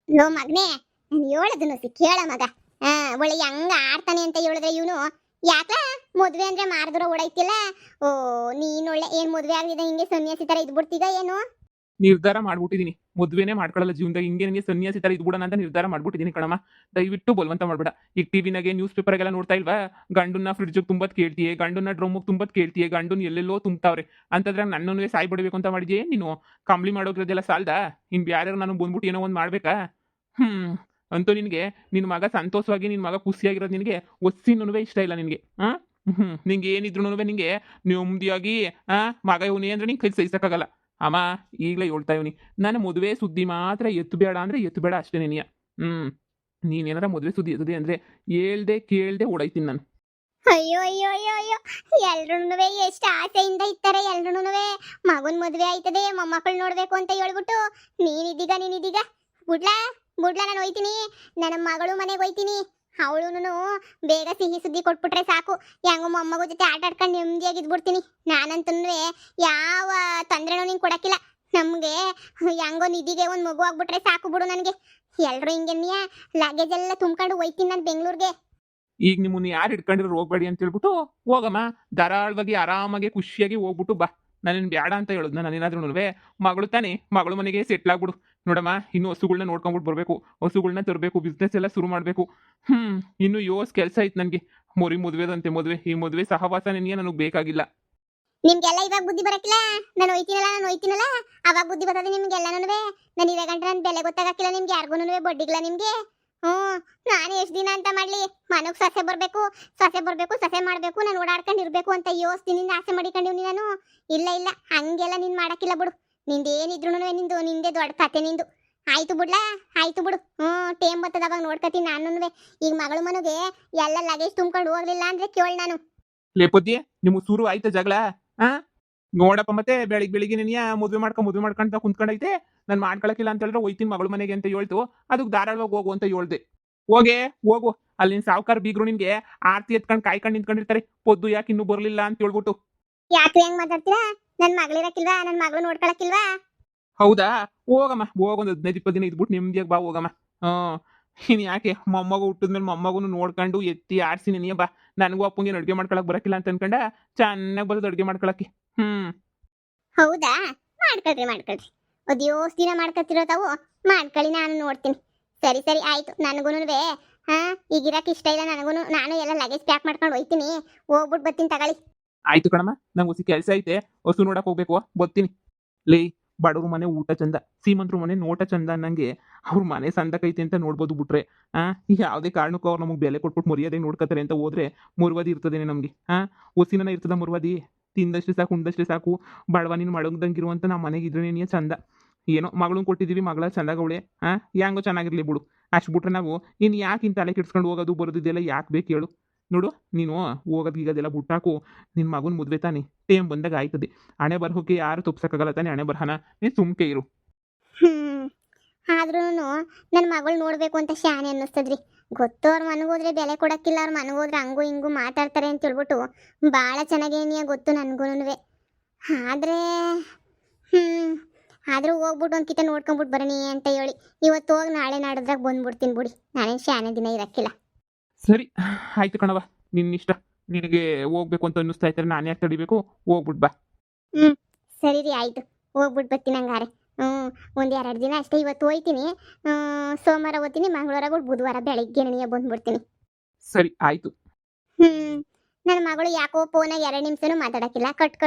Low ಮಗ್ನೆ, ನಾನು ಹೇಳೋದನ್ನು ಕೇಳ ಮಗ. ಹಾ, ಒಳ್ಳೆ ಹೆಂಗ ಆಡ್ತಾನೆ ಅಂತ ಹೇಳಿದ್ರೆ ಇವನು ಯಾಕ ಮದ್ವೆ ಅಂದ್ರೆ ಮಾರದೂರ ಓಡೈತಿಲ್ಲ. ಓ, ನೀನ್ ಒಳ್ಳೆ ಏನ್ ಮದ್ವೆ ಆಗಿದೆ ಹಿಂಗೆ ಸನ್ಯಾಸಿ ತರ ಇದ್ಬಿಡ್ತೀಗ ಏನು? ನಿರ್ಧಾರ ಮಾಡ್ಬಿಟ್ಟಿದೀನಿ. ಮದ್ವೆನೇ ಮಾಡ್ಕೊಳ್ಳಲ್ಲ ಜೀವನದಾಗ. ಹಿಂಗೆ ನನಗೆ ಸನ್ಯಾಸಿ ತರ ಇದ್ಬಿಡೋಣ ಅಂತ ನಿರ್ಧಾರ ಮಾಡ್ಬಿಟ್ಟಿದೀನಿ ಕಣಮ್ಮ. ದಯವಿಟ್ಟು ಬಲವಂತ ಮಾಡ್ಬೇಡ. ಈಗ ಟಿವಿನಾಗೆ ನ್ಯೂಸ್ ಪೇಪರ್ಗೆಲ್ಲ ನೋಡ್ತಾ ಇಲ್ವಾ? ಗಂಡನ್ನ ಫ್ರಿಡ್ಜ್ ತುಂಬತ್ ಕೇಳ್ತೀಯೇ, ಗಂಡನ್ನ ಡ್ರಮ್ ತುಂಬತ್ ಕೇಳ್ತೀಯೇ, ಗಂಡನ್ನ ಎಲ್ಲೆಲ್ಲೋ ತುಂಬ್ತಾವ್ರೆ ಅಂತಂದ್ರೆ ನನ್ನನ್ನು ಸಾಯ್ ಬಿಡಬೇಕು ಅಂತ ಮಾಡಿದ್ಯೆ ನೀನು? ಕಂಬ್ಲಿ ಮಾಡೋದ್ರದೆಲ್ಲ ಸಾಲ್ದಾ? ಇನ್ ಬ್ಯಾರ್ಯಾರು ನಾನು ಬಂದ್ಬಿಟ್ಟು ಏನೋ ಒಂದು ಮಾಡ್ಬೇಕಾ? ಹ್ಮ್ ಅಂತೂ ನಿನಗೆ ನಿನ್ನ ಮಗ ಸಂತೋಷವಾಗಿ ನಿನ್ನ ಮಗ ಖುಷಿಯಾಗಿರೋದು ನಿನಗೆ ಒಸ್ಸಿನೂ ಇಷ್ಟ ಇಲ್ಲ ನಿನಗೆ. ನಿಂಗೆ ಏನಿದ್ರು ನಿಂಗೆ ನೆಮ್ಮದಿಯಾಗಿ ಮಗ ಇವನೇ ಅಂದ್ರೆ ನಿಂಗೆ ಕೈ ಸಹಿಸಕ್ಕಾಗಲ್ಲ. ಅಮ್ಮ, ಈಗಲೇ ಹೇಳ್ತಾ ಇವನಿ, ನಾನು ಮದುವೆ ಸುದ್ದಿ ಮಾತ್ರ ಎತ್ತಬೇಡ ಅಂದ್ರೆ ಎತ್ತಬೇಡ ಅಷ್ಟೇ ನೀನಿಯ. ನೀನೇನಾರ ಮದುವೆ ಸುದ್ದಿ ಎತ್ತದೆ ಅಂದ್ರೆ ಹೇಳ್ದೆ ಕೇಳ್ದೆ ಓಡೈತೀನಿ ನಾನು. ಅಯ್ಯೋ ಅಯ್ಯೋ ಅಯ್ಯೋ ಅಯ್ಯೋ, ಎಲ್ರುನುವೆ ಎಷ್ಟು ಆಸೆಯಿಂದ ಇರ್ತಾರೆ ಎಲ್ರುನುವೆ. ಮಗನ್ ಮದ್ವೆ ಆಯ್ತದೆ, ಮೊಮ್ಮಕ್ಕಳು ನೋಡ್ಬೇಕು ಅಂತ ಹೇಳ್ಬಿಟ್ಟು ನೀನಿದೀಗ ಬುಡ್ಲಾ ಬುಡ್ಲಾ, ನಾನು ಹೋಯ್ತೀನಿ. ನನ್ನ ಮಗಳು ಮನೆಗೆ ಹೋಯ್ತೀನಿ. ಅವಳುನು ಬೇಗ ಸಿಹಿ ಸುದ್ದಿ ಕೊಟ್ಬಿಟ್ರೆ ಸಾಕು. ಹೆಂಗೋ ಮೊಮ್ಮಗ ಜೊತೆ ಆಟ ಆಡ್ಕೊಂಡು ನೆಮ್ಮದಿಯಾಗಿದ್ಬಿಡ್ತೀನಿ. ನಾನಂತೂ ಯಾವ ತೊಂದ್ರೆನೂ ನಿಂಗೆ ಕೊಡಕ್ಕಿಲ್ಲ. ನಮ್ಗೆ ಹೆಂಗೋ ನಿಧಿಗೆ ಒಂದು ಮಗು ಆಗ್ಬಿಟ್ರೆ ಸಾಕು ಬಿಡು ನನಗೆ. ಎಲ್ರು ಹಿಂಗೆನ್ನಿಯ ಲಗೇಜ್ ಎಲ್ಲ ತುಂಬ್ಕೊಂಡು ಹೋಯ್ತೀನಿ ನಾನು ಬೆಂಗಳೂರಿಗೆ. ಈಗ ನಿಮ್ಮನ್ನ ಯಾರು ಹಿಡ್ಕೊಂಡಿರೋ ಹೋಗ್ಬೇಡಿ ಅಂತ ಹೇಳ್ಬಿಟ್ಟು ಹೋಗಮ್ಮ. ಧಾರಾಳವಾಗಿ ಆರಾಮಾಗಿ ಖುಷಿಯಾಗಿ ಹೋಗ್ಬಿಟ್ಟು ಬಾ. ನಾನೇನು ಬೇಡ ಅಂತ ಹೇಳೋದು ನಾನೇನಾದ್ರೂ ಮಗಳು ತಾನೇ, ಮಗಳು ಮನೆಗೆ ಸೆಟ್ಲ್ ಆಗ್ಬಿಡು. ನೋಡಮ್ಮ, ಇನ್ನು ಹಸುಗಳನ್ನ ನೋಡ್ಕೊಂಡ್ಬಿಟ್ಟು ಬರಬೇಕು, ಹಸುಗಳನ್ನ ತರಬೇಕು, ಬಿಸ್ನೆಸ್ ಎಲ್ಲ ಶುರು ಮಾಡಬೇಕು. ಇನ್ನು ಕೆಲಸ ಐತೆ ನನಗೆ. ಮದುವೆದಂತೆ ಮದುವೆ, ಈ ಮದುವೆ ಸಹವಾಸ ನಿನಗೆ ನನಗೆ ಬೇಕಾಗಿಲ್ಲ. ನಿಮ್ಗೆಲ್ಲ ಇವಾಗ ಬುದ್ಧಿ ಬರಕಿಲ್ಲ. ನಾನು ಹೋಯ್ತೀನಲ್ಲ ಅವಾಗ ಬುದ್ಧಿ ಬರ್ತದೆ ನಿಮ್ಗೆಲ್ಲನೂ. ನಾನು ಇವಾಗ ಗಂಟೆ ನನ್ನ ಬೆಲೆ ಗೊತ್ತಾಗಕ್ಕಿಲ್ಲ ನಿಮ್ಗೆ ಯಾರಿಗೂ ಬಡ್ಡಿಗ್ಲ ನಿಮ್ಗೆ. ನಾನು ಎಷ್ಟು ದಿನ ಅಂತ ಮಾಡ್ಲಿ? ಮನಗ್ ಸೊಸೆ ಬರ್ಬೇಕು ಸೊಸೆ ಮಾಡ್ಬೇಕು, ನಾನು ಓಡಾಡ್ಕೊಂಡು ಇರ್ಬೇಕು ಅಂತ ಯೋಸ್ತಿನಿಂದ ಆಸೆ ಮಾಡಿಕೊಂಡಿವ್ನಿ ನಾನು. ಇಲ್ಲ ಹಂಗೆಲ್ಲ ನೀನ್ ಮಾಡಕ್ಕಿಲ್ಲ ಬಿಡು. ನಿಂದೇನಿದ್ರು ನಿಂದೇ ದೊಡ್ಡ ಕತೆ ನಿಂದು. ಆಯ್ತು ಬಿಡು. ಟೇಮ್ ಬರ್ತದ ಅವಾಗ ನೋಡ್ಕತೀನಿ ನಾನು. ಈಗ ಮಗಳು ಮನೆಗೆ ಎಲ್ಲ ಲಗೇಜ್ ತುಂಬ್ಕೊಂಡು ಹೋಗ್ಲಿಲ್ಲ ಅಂದ್ರೆ ಕೇಳ್ ನಾನು. ಲೇಪದ್ಯ ನಿಮ್ಗೆ ಶುರು ಆಯ್ತಾ ಜಗಳ? ನೋಡಪ್ಪ, ಮತ್ತೆ ಬೆಳಿಗ್ಗೆ ನೀನಿಯ ಮದುವೆ ಮಾಡ್ಕೊಂತ ಕುಂತ್ಕೊಂಡೈತೆ. ನಾನು ಮಾಡ್ಕೊಳಕಿಲ್ಲ ಅಂತ ಹೇಳಿದ್ರೆ ಹೋಯ್ತೀನಿ ಮಗಳ ಮನೆಗೆ ಅಂತ ಹೇಳ್ತು. ಅದಕ್ಕೆ ಧಾರಾಳವಾಗಿ ಹೋಗು ಅಂತ ಹೇಳ್ದೆ. ಹೋಗು. ಅಲ್ಲಿನ ಸಾವುಕಾರ ಬೀಗ್ರು ನಿನ್ಗೆ ಆರ್ತಿ ಎತ್ಕೊಂಡು ಕಾಯ್ಕೊಂಡು ನಿಂತ್ಕೊಂಡಿರ್ತಾರೆ. ಪೊದ್ದು ಯಾಕೆ ಇನ್ನೂ ಬರ್ಲಿಲ್ಲ ಅಂತ ಹೇಳ್ಬಿಟ್ಟು. ಯಾಕೆ ಹೆಂಗ್ ಮಾತಾಡ್ತೀರಾ? ನನ್ ಮಗಳಿರಕ್ಕಿಲ್ವಾ? ನನ್ ಮಗಳು ನೋಡ್ಕೊಳಕ್ಕಿಲ್ವಾ? ಹೌದಾ? ಹೋಗಮ್ಮ, ಹೋಗೊಂದು 15-20 ದಿನ ಇದ್ಬಿಟ್ಟು ನೆಮ್ಮದಿಯಾಗಿ ಬಾ ಹೋಗಮ್ಮ. ಇನ್ ಯಾಕೆ ಮೊಮ್ಮಗು ಹುಟ್ಟಿದ್ಮೇಲೆ ಮೊಮ್ಮಗುನು ನೋಡ್ಕೊಂಡು ಎತ್ತಿ ಆಡ್ಸಿ ನೀನಿಯ ಬಾ. ನನಗೂ ಅಪ್ಪಂಗೆ ಅಡುಗೆ ಮಾಡ್ಕೊಳಕ್ ಬರಕಿಲ್ಲ ಅಂತ ಅನ್ಕೊಂಡ ಚೆನ್ನಾಗಿ ಬರೋದು ಅಡುಗೆ ಮಾಡ್ಕೊಳಕ್ಕೆ. ಹೌದಾ? ಮಾಡ್ಕೊಳ್ರಿ. ಅದ್ಯೋಸ್ ದಿನ ಮಾಡ್ಕೊತಿರೋ ತಾವು ಮಾಡ್ಕೊಳ್ಳಿ, ನಾನು ನೋಡ್ತೀನಿ. ಸರಿ ಆಯ್ತು. ನನಗೂನುವೆ ಈಗಿರಕ್ಕೆ ಇಷ್ಟ ಇಲ್ಲ ನನಗೂನು. ನಾನು ಎಲ್ಲ ಲಗೇಜ್ ಪ್ಯಾಕ್ ಮಾಡ್ಕೊಂಡು ಹೋಯ್ತೀನಿ. ಹೋಗ್ಬಿಟ್ಟು ಬರ್ತೀನಿ ತಗೊಳ್ಳಿ. ಆಯ್ತು ಕಣಮ್ಮ, ನಂಗೆ ಹೊಸ ಕೆಲಸ ಐತೆ. ಹಸು ನೋಡಕ್ ಹೋಗ್ಬೇಕು, ಬರ್ತೀನಿ. ಲೇ, ಬಡವ್ರ ಮನೆ ಊಟ ಚಂದ, ಸೀಮಂತ್ರ ಮನೆ ನೋಟ ಚಂದ ಅನ್ನಂಗೆ ಅವ್ರ ಮನೆ ಸಂದಕೈತೆ ಅಂತ ನೋಡ್ಬೋದು ಬಿಟ್ರೆ ಯಾವುದೇ ಕಾರಣಕ್ಕೂ ಅವ್ರು ನಮಗೆ ಬೆಲೆ ಕೊಟ್ಬಿಟ್ಟು ಮರ್ಯಾದೆ ನೋಡ್ಕೊತಾರೆ ಅಂತ ಹೋದ್ರೆ ಮುರ್ವಾದಿ ಇರ್ತದೇನೆ ನಮಗೆ. ಹೊಸಿನ ಇರ್ತದ ಮುರ್ವಾದಿ? ತಿಂದಷ್ಟು ಸಾಕು, ಉಂಡಷ್ಟು ಸಾಕು, ಬಡವ ನೀನು ಮಡಗ್ದಂಗಿರುವಂತ ನಮ್ಮ ಮನೆಗೆ ಇದ್ರೆ ಚಂದ. ಏನೋ ಮಗಳನ್ನ ಕೊಟ್ಟಿದ್ದೀವಿ, ಮಗಳ ಚಂದಾಗವಳೆ. ಹೆಂಗೋ ಚೆನ್ನಾಗಿರ್ಲಿ ಬಿಡು. ಅಷ್ಟು ಬಿಟ್ರೆ ನಾವು ಇನ್ನು ಯಾಕೆ ಇಂತ ತಲೆ ಕೆಡ್ಸ್ಕೊಂಡು ಹೋಗೋದು ಬರೋದಿದೆಲ್ಲ ಯಾಕೆ ಬೇಕು ಹೇಳು? ನೋಡು, ನೀನು ಹೋಗೋದು ಈಗದೆಲ್ಲ ಬುಟ್ಟಾಕು. ನಿನ್ನ ಮಗನ ಮದುವೆ ತಾನೆ, ಟೇಮ್ ಬಂದಾಗ ಆಯ್ತದೆ. ಹಣೆ ಬರಹೋಕೆ ಯಾರು ತಪ್ಸಕ್ಕಾಗಲ್ಲ ತಾನೆ ಹಣೆ ಬರಹನ. ನೀನು ಸುಮ್ಕೆ ಇರು. ಆದ್ರೂ ನನ್ನ ಮಗಳು ನೋಡ್ಬೇಕು ಅಂತ ಶಾನೆ ಅನ್ನಿಸ್ತದ್ರಿ. ಗೊತ್ತು ಅವ್ರ ಮನಗೋದ್ರೆ ಬೆಲೆ ಕೊಡಕ್ಕಿಲ್ಲ, ಅವ್ರ ಮನಗೋದ್ರೆ ಹಂಗು ಹಿಂಗು ಮಾತಾಡ್ತಾರೆ ಅಂತ ಹೇಳ್ಬಿಟ್ಟು ಭಾಳ ಚೆನ್ನಾಗೇನಿಯ ಗೊತ್ತು ನನಗೂನುವೆ. ಆದ್ರೆ ಆದ್ರೂ ಹೋಗ್ಬಿಟ್ಟು ಒಂದು ಕಿತ ನೋಡ್ಕೊಂಡ್ಬಿಟ್ಟು ಬರಣಿ ಅಂತ ಹೇಳಿ ಇವತ್ತು ಹೋಗಿ ನಾಳೆ ನಾಡಿದ್ರಾಗ ಬಂದ್ಬಿಡ್ತೀನಿ ಬಿಡಿ. ನಾನೇನು ಶಾನೆ ದಿನ ಇರಕ್ಕಿಲ್ಲ. ಸರಿ ಆಯ್ತು ಕಣವ, ನಿನ್ನಿಷ್ಟ. ನಿನಗೆ ಹೋಗ್ಬೇಕು ಅಂತ ಅನ್ನಿಸ್ತಾ ಇರ್ತಾರೆ, ನಾನು ಯಾಕೆ ತಡಿಬೇಕು? ಹೋಗ್ಬಿಟ್ಟು ಬಾ. ಸರಿ ರೀ, ಆಯ್ತು. ಹೋಗ್ಬಿಟ್ಟು ಬರ್ತೀನಿ ಹಂಗಾರೆ. ಒಂದು 2 ದಿನ ಅಷ್ಟೇ. ಇವತ್ತು ಹೋಯ್ತೀನಿ, ಸೋಮವಾರ ಹೋಗ್ತೀನಿ, ಮಂಗಳವಾರ ಬಿಟ್ಟು ಬುಧವಾರ ಬೆಳಿಗ್ಗೆ ನನಗೆ ಬಂದ್ಬಿಡ್ತೀನಿ. ಸರಿ ಆಯ್ತು. ನನ್ನ ಮಗಳು ಯಾಕೋ ಫೋನಾಗ 2 ನಿಮಿಷನೂ ಮಾತಾಡಕ್ಕಿಲ್ಲ.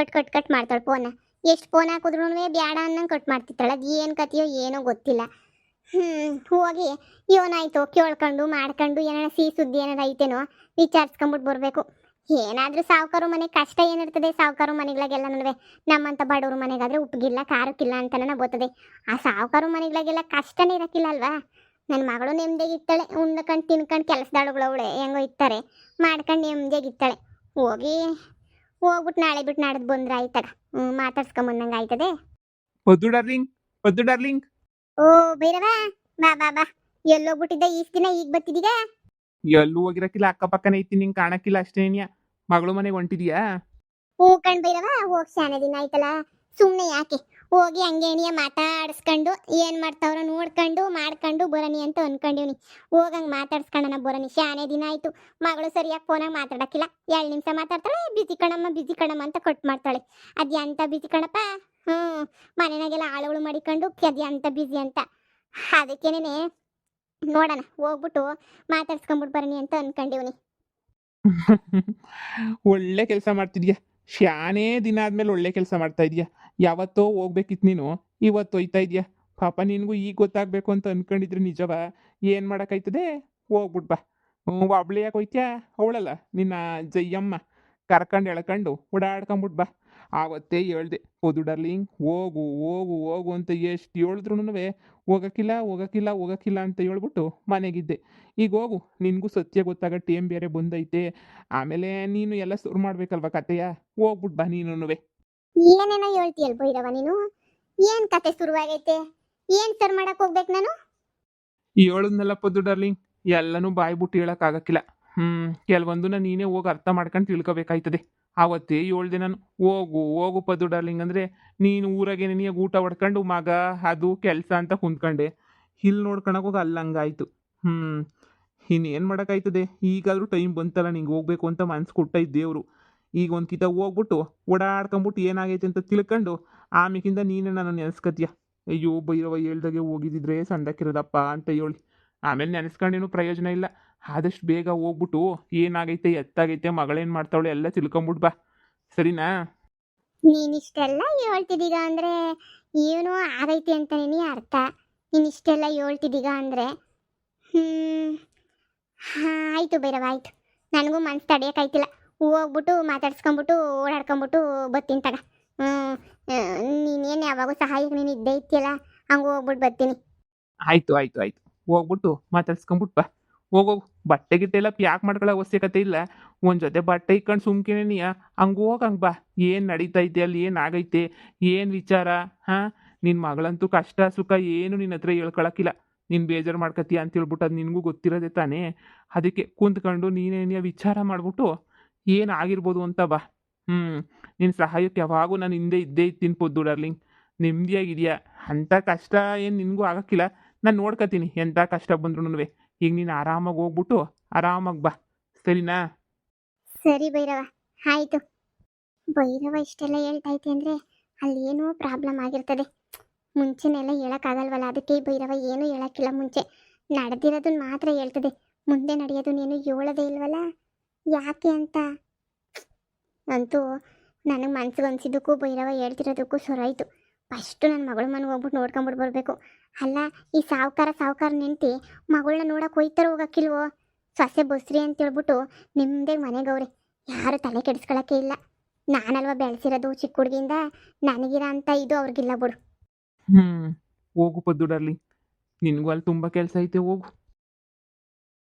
ಕಟ್ ಮಾಡ್ತಾಳೆ ಫೋನ. ಎಷ್ಟು ಫೋನ್ ಹಾಕಿದ್ರು ಬ್ಯಾಡ ಅನ್ನಂಗೆ ಕಟ್ ಮಾಡ್ತಿತ್ತಾಳೆ. ಅದು ಏನು ಕತೆಯೋ ಏನೋ ಗೊತ್ತಿಲ್ಲ. ಹೋಗಿ ಏನಾಯ್ತು ಕೇಳ್ಕೊಂಡು ಮಾಡ್ಕೊಂಡು ಏನಾರ ಸಿಹಿ ಸುದ್ದಿ ಏನಾರ ಐತೇನೋ ವಿಚಾರಿಸ್ಕೊಂಬಿಟ್ಟು ಬರಬೇಕು. ಏನಾದರೂ ಸಾವುಕಾರು ಮನೆ ಕಷ್ಟ ಏನಿರ್ತದೆ, ಸಾವುಕಾರು ಮನೆಗಳಿಗೆಲ್ಲ ನಮ್ಮಂಥ ಬಡವ್ರ ಮನೆಗಾದ್ರೆ ಉಪ್ಪಿಗಿಲ್ಲ ಖಾರಕ್ಕಿಲ್ಲ ಅಂತನ ಬರ್ತದೆ. ಆ ಸಾವುಕಾರು ಮನೆಗಳಿಗೆಲ್ಲ ಕಷ್ಟನೇ ಇರಕ್ಕಿಲ್ಲ ಅಲ್ವಾ? ನನ್ನ ಮಗಳು ನೆಮ್ಮದಿಯಾಗಿರ್ತಾಳೆ. ಉಣ್ಕೊಂಡು ತಿನ್ಕೊಂಡು ಕೆಲಸದಾಳುಗಳು ಅವಳೆ ಹೆಂಗೋ ಇರ್ತಾರೆ, ಮಾಡ್ಕೊಂಡು ನೆಮ್ಮದಿಯಾಗಿರ್ತಾಳೆ. ಹೋಗ್ಬಿಟ್ಟು ನಾಳೆ ಬಿಟ್ಟು ನಾಡ್ದು ಬಂದ್ರೆ ಆಯ್ತದ. ಮಾತಾಡ್ಸ್ಕೊಂಬಂದಂಗೆ ಆಯ್ತದೆ. ಪದ್ದು ಡಾರ್ಲಿಂಗ್. ಓ ಭೈರವ, ಬಾ. ಎಲ್ಲೋಗ್ಬಿಟ್ಟಿದ್ದ ಈಸ್ ದಿನ? ಈಗ ಬತ್ತಿದೀಗ? ಎಲ್ಲೂ ಹೋಗಿರಕ್ಕಿಲ್ಲ, ಅಕ್ಕಪಕ್ಕನೇ ಐತಿ, ನಿಂಗೆ ಕಾಣಕ್ಕಿಲ್ಲ ಅಷ್ಟೇನಿಯ. ಮಗಳು ಮನೆಗೆ ಹೊಂಟಿದ್ಯಾ? ಹೂ ಕಣ್ ಭೈರವ, ಹೋಗ್ ಶಾನೆ ದಿನ ಆಯ್ತಲ್ಲ. ಸುಮ್ಮನೆ ಯಾಕೆ ಹೋಗಿ ಹಂಗೇಣಿಯ ಮಾತಾಡಿಸ್ಕೊಂಡು ಏನು ಮಾಡ್ತಾವ್ರೋ ನೋಡ್ಕೊಂಡು ಮಾಡ್ಕೊಂಡು ಬರೋನಿ ಅಂತ ಅನ್ಕೊಂಡಿವ್ನಿ. ಹೋಗಂಗೆ ಮಾತಾಡ್ಸ್ಕೊಂಡನ ಬರೋನಿ. ಶಾನೆ ದಿನ ಆಯಿತು. ಮಗಳು ಸರಿಯಾಗಿ ಫೋನಾಗ ಮಾತಾಡಕ್ಕಿಲ್ಲ. 2 ನಿಮಿಷ ಮಾತಾಡ್ತಾಳೆ, ಬಿಸಿ ಕಣಮ್ಮ ಅಂತ ಕಟ್ ಮಾಡ್ತಾಳೆ. ಅದು ಎಂಥ ಬಿಸಿ ಕಣಪ್ಪ. ಹ್ಞೂ, ಮನೆಯಾಗೆಲ್ಲ ಆಳುಗಳು ಮಾಡಿಕೊಂಡು ಅದು ಎಂಥ ಬಿಸಿ ಅಂತ. ಅದಕ್ಕೇನೆ ನೋಡೋಣ, ಹೋಗ್ಬಿಟ್ಟು ಮಾತಾಡ್ಸ್ಕೊಂಬಿಟ್ಟು ಬರೋನಿ ಅಂತ ಅನ್ಕೊಂಡಿವ್ನಿ. ಒಳ್ಳೆ ಕೆಲಸ ಮಾಡ್ತಿದ್ಯಾ. ಶಾನೇ ದಿನ ಆದ್ಮೇಲೆ ಒಳ್ಳೆ ಕೆಲಸ ಮಾಡ್ತಾ ಇದೀಯಾ. ಯಾವತ್ತೋ ಹೋಗ್ಬೇಕಿತ್ತು ನೀನು, ಇವತ್ತು ಹೋಯ್ತಾ ಇದೀಯಾ. ಪಾಪ ನಿನಗೂ ಈಗ ಗೊತ್ತಾಗಬೇಕು ಅಂತ ಅನ್ಕೊಂಡಿದ್ರೆ ನಿಜವ ಏನು ಮಾಡೋಕ್ಕಾಯ್ತದೆ. ಹೋಗ್ಬಿಟ್ ಬಾ. ಒಬ್ಳೆ ಯಾಕೆ ಹೋಯ್ತ್ಯಾ, ಅವಳಲ್ಲ ನಿನ್ನ ಜಯ್ಯಮ್ಮ ಕರ್ಕೊಂಡು ಎಳ್ಕೊಂಡು ಓಡಾಡ್ಕೊಂಬಿಟ್ ಬಾ. ಆವತ್ತೇ ಹೇಳ್ದೆ, ಹೌದು ಡಾರ್ಲಿಂಗ್, ಹೋಗು ಹೋಗು ಹೋಗು ಅಂತ ಎಷ್ಟು ಹೇಳಿದ್ರು ಹೋಗಕ್ಕಿಲ್ಲ ಅಂತ ಹೇಳ್ಬಿಟ್ಟು ಮನೆಗಿದ್ದೆ. ಈಗ ಹೋಗು, ನಿನಗೂ ಸತ್ಯ ಗೊತ್ತಾಗ ಟೇಮ್ ಬೇರೆ ಬಂದೈತೆ. ಆಮೇಲೆ ನೀನು ಎಲ್ಲ ಶುರು ಮಾಡ್ಬೇಕಲ್ವ ಕತೆಯ. ಹೋಗ್ಬಿಟ್ ಬಾ ನೀನುನುವೆ. ಏನೇನೋ ಹೇಳ್ತೀಯಲ್ ಭೈರವ ನೀನು. ಏನ್ ಕತೆ ಶುರುವಾಗೈತೆ? ಏನ್ ಸರ್ ಮಾಡಕ್ ಹೋಗ್ಬೇಕು ನಾನು? ಹೇಳದ್ನೆಲ್ಲ ಪದ್ದು ಡಾರ್ಲಿಂಗ್, ಎಲ್ಲನೂ ಬಾಯ್ಬಿಟ್ಟು ಹೇಳೋಕ್ಕಾಗಕ್ಕಿಲ್ಲ. ಕೆಲವೊಂದನ್ನ ನೀನೇ ಹೋಗಿ ಅರ್ಥ ಮಾಡ್ಕೊಂಡು ತಿಳ್ಕೊಬೇಕಾಯ್ತದೆ. ಆವತ್ತೇ ಹೇಳ್ದೆ ನಾನು, ಹೋಗು ಹೋಗು ಪದ್ದು ಡಾರ್ಲಿಂಗ್ ಅಂದರೆ ನೀನು ಊರಾಗೆ ನೀನು ಊಟ ಹೊಡ್ಕೊಂಡು ಮಗ ಅದು ಕೆಲಸ ಅಂತ ಕುಂತ್ಕೊಂಡೆ. ಇಲ್ಲಿ ನೋಡ್ಕೊಳಕ್ಕೆ ಹೋಗಿ ಅಲ್ಲಂಗಾಯ್ತು. ಇನ್ನೇನು ಮಾಡೋಕ್ಕಾಯ್ತದೆ. ಈಗಾದರೂ ಟೈಮ್ ಬಂತಲ್ಲ ನಿಂಗೆ ಹೋಗ್ಬೇಕು ಅಂತ ಮನ್ಸು ಕೊಟ್ಟೈತೆ ದೇವರು. ಈಗ ಒಂದು ಕಿತ ಹೋಗ್ಬಿಟ್ಟು ಓಡಾಡ್ಕೊಂಬಿಟ್ಟು ಏನಾಗೈತೆ ಅಂತ ತಿಳ್ಕೊಂಡು ಆಮೇಕಿಂದ ನೀನೇ ನಾನು ನೆನೆಸ್ಕತೀಯ. ಅಯ್ಯೋ ಭೈರವ ಹೇಳ್ದಾಗೆ ಹೋಗಿದ್ದಿದ್ರೆ ಸಂದಕ್ಕಿರೋದಪ್ಪ ಅಂತ ಹೇಳಿ. ಆಮೇಲೆ ನೆನೆಸ್ಕೊಂಡೇನು ಪ್ರಯೋಜನ ಇಲ್ಲ. ಆದಷ್ಟು ಬೇಗ ಹೋಗ್ಬಿಟ್ಟು ಏನಾಗೈತೆ ಎತ್ತಾಗೈತೆ ಮಗಳೇನು ಮಾಡ್ತಾವಳೆ ಎಲ್ಲ ತಿಳ್ಕೊಂಬಿಟ್ ಬಾ, ಸರಿನಾ? ನೀನಿಷ್ಟೆಲ್ಲ ಹೇಳ್ತಿದ್ದೀಗ ಅಂದ್ರೆ ಏನೋ ಆಗೈತೆ ಅಂತ ನೀನು ಅರ್ಥ. ನೀನಿಷ್ಟೆಲ್ಲ ಹೇಳ್ತಿದ್ದೀಗ ಅಂದ್ರೆ ಆಯಿತು ಭೈರವ, ಆಯಿತು. ನನಗೂ ಮನ್ಸು ತಡೆಯೋಕ್ಕಾಯ್ತಿಲ್ಲ. ಹೋಗ್ಬಿಟ್ಟು ಮಾತಾಡ್ಸ್ಕೊಂಬಿಟ್ಟು ಓಡಾಡ್ಕೊಂಬಿಟ್ಟು ಬರ್ತೀನಿ ತಗ. ನೀನೇನು ಯಾವಾಗೂ ಸಹಾಯಕ್ಕೆ ನೀನು ಇದ್ದೇ ಇರ್ತೀಯಲ್ಲ, ಹಂಗೆ ಹೋಗ್ಬಿಟ್ಟು ಬರ್ತೀನಿ. ಆಯಿತು ಆಯಿತು ಆಯಿತು, ಹೋಗ್ಬಿಟ್ಟು ಮಾತಾಡ್ಸ್ಕೊಂಬಿಟ್ ಬಾ. ಹೋಗೋಗು. ಬಟ್ಟೆ ಗಿಟ್ಟೆ ಎಲ್ಲ ಪ್ಯಾಕ್ ಮಾಡ್ಕೊಳ್ಳೋ ಅವಶ್ಯಕತೆ ಇಲ್ಲ. ಒಂದು ಜೊತೆ ಬಟ್ಟೆ ಇಕ್ಕೊಂಡು ಸುಮ್ಕಿನೇ ನೀ ಹಂಗೆ ಹೋಗಂಗೆ ಬಾ. ಏನು ನಡೀತೈತೆ ಅಲ್ಲಿ, ಏನು ಆಗೈತೆ, ಏನು ವಿಚಾರ. ಹಾಂ, ನಿನ್ನ ಮಗಳಂತೂ ಕಷ್ಟ ಸುಖ ಏನು ನಿನ್ನ ಹತ್ರ ಹೇಳ್ಕೊಳಕ್ಕಿಲ್ಲ. ನೀನು ಬೇಜಾರು ಮಾಡ್ಕೊತೀಯ ಅಂತ ಹೇಳ್ಬಿಟ್ಟು ಅದು ನಿನಗೂ ಗೊತ್ತಿರೋದೆ ತಾನೇ. ಅದಕ್ಕೆ ಕುಂತ್ಕೊಂಡು ನೀನೇನೇ ವಿಚಾರ ಮಾಡಿಬಿಟ್ಟು ಏನು ಆಗಿರ್ಬೋದು ಅಂತ ಬಾ. ನಿನ್ನ ಸಹಾಯಕ್ಕೆ ಯಾವಾಗೂ ನಾನು ಹಿಂದೆ ಇದ್ದೇ ಇರ್ತೀನಿ ಪೊದ್ದು ಡಾರ್ಲಿಂಗ್. ನೆಮ್ಮದಿಯಾಗಿದೆಯಾ? ಅಂಥ ಕಷ್ಟ ಏನು ನಿನಗೂ ಆಗಕ್ಕಿಲ್ಲ. ನಾನು ನೋಡ್ಕೊತೀನಿ ಎಂಥ ಕಷ್ಟ ಬಂದ್ರೂ. ಈಗ ನೀನು ಆರಾಮಾಗಿ ಹೋಗ್ಬಿಟ್ಟು ಆರಾಮಾಗಿ ಬಾ, ಸರಿನಾ? ಸರಿ ಭೈರವ, ಆಯಿತು. ಭೈರವ ಇಷ್ಟೆಲ್ಲ ಹೇಳ್ತೈತೆ ಅಂದರೆ ಅಲ್ಲಿ ಏನೋ ಪ್ರಾಬ್ಲಮ್ ಆಗಿರ್ತದೆ. ಮುಂಚೆನೆಲ್ಲ ಹೇಳೋಕ್ಕಾಗಲ್ವಲ್ಲ, ಅದಕ್ಕೆ ಈ ಭೈರವ ಏನೂ ಹೇಳೋಕ್ಕಿಲ್ಲ. ಮುಂಚೆ ನಡೆದಿರೋದನ್ನ ಮಾತ್ರ ಹೇಳ್ತದೆ, ಮುಂದೆ ನಡೆಯೋದನ್ನೇನು ಹೇಳೋದೇ ಇಲ್ವಲ್ಲ. ಯಾಕೆ ಅಂತ ಅಂತೂ ನನಗೆ ಮನ್ಸಿಗೆ ಅನಿಸಿದ್ದಕ್ಕೂ ಭೈರವ ಹೇಳ್ತಿರೋದಕ್ಕೂ ಸೊರಾಯಿತು. ಫಸ್ಟು ನನ್ನ ಮಗಳ ಮನೆಗೆ ಹೋಗ್ಬಿಟ್ಟು ನೋಡ್ಕೊಂಬಿಟ್ಟು ಬರಬೇಕು. ಅಲ್ಲ, ಈ ಸಾವುಕಾರ ನೆಂಟಿ ಮಗಳನ್ನ ನೋಡೋಕೆ ಹೋಯ್ತಾರ ಹೋಗಕ್ಕಿಲ್ವೋ? ಸೊಸೆ ಬಸ್ರಿ ಅಂತೇಳ್ಬಿಟ್ಟು ನಿಮ್ಮದೇ ಮನೆಗವ್ರೆ. ಯಾರು ತಲೆ ಕೆಡಿಸ್ಕೊಳಕ್ಕೆ ಇಲ್ಲ. ನಾನಲ್ವ ಬೆಳೆಸಿರೋದು ಚಿಕ್ಕ ಹುಡುಗಿಯಿಂದ. ನನಗಿರ ಅಂತ ಇದು ಅವ್ರಿಗಿಲ್ಲ ಬಿಡು. ಹೋಗು ಪದ್ದು ಡಾರ್ಲಿಂಗ್, ನಿನಗೂ ಅಲ್ಲಿ ತುಂಬ ಕೆಲಸ ಐತೆ. ಹೋಗು.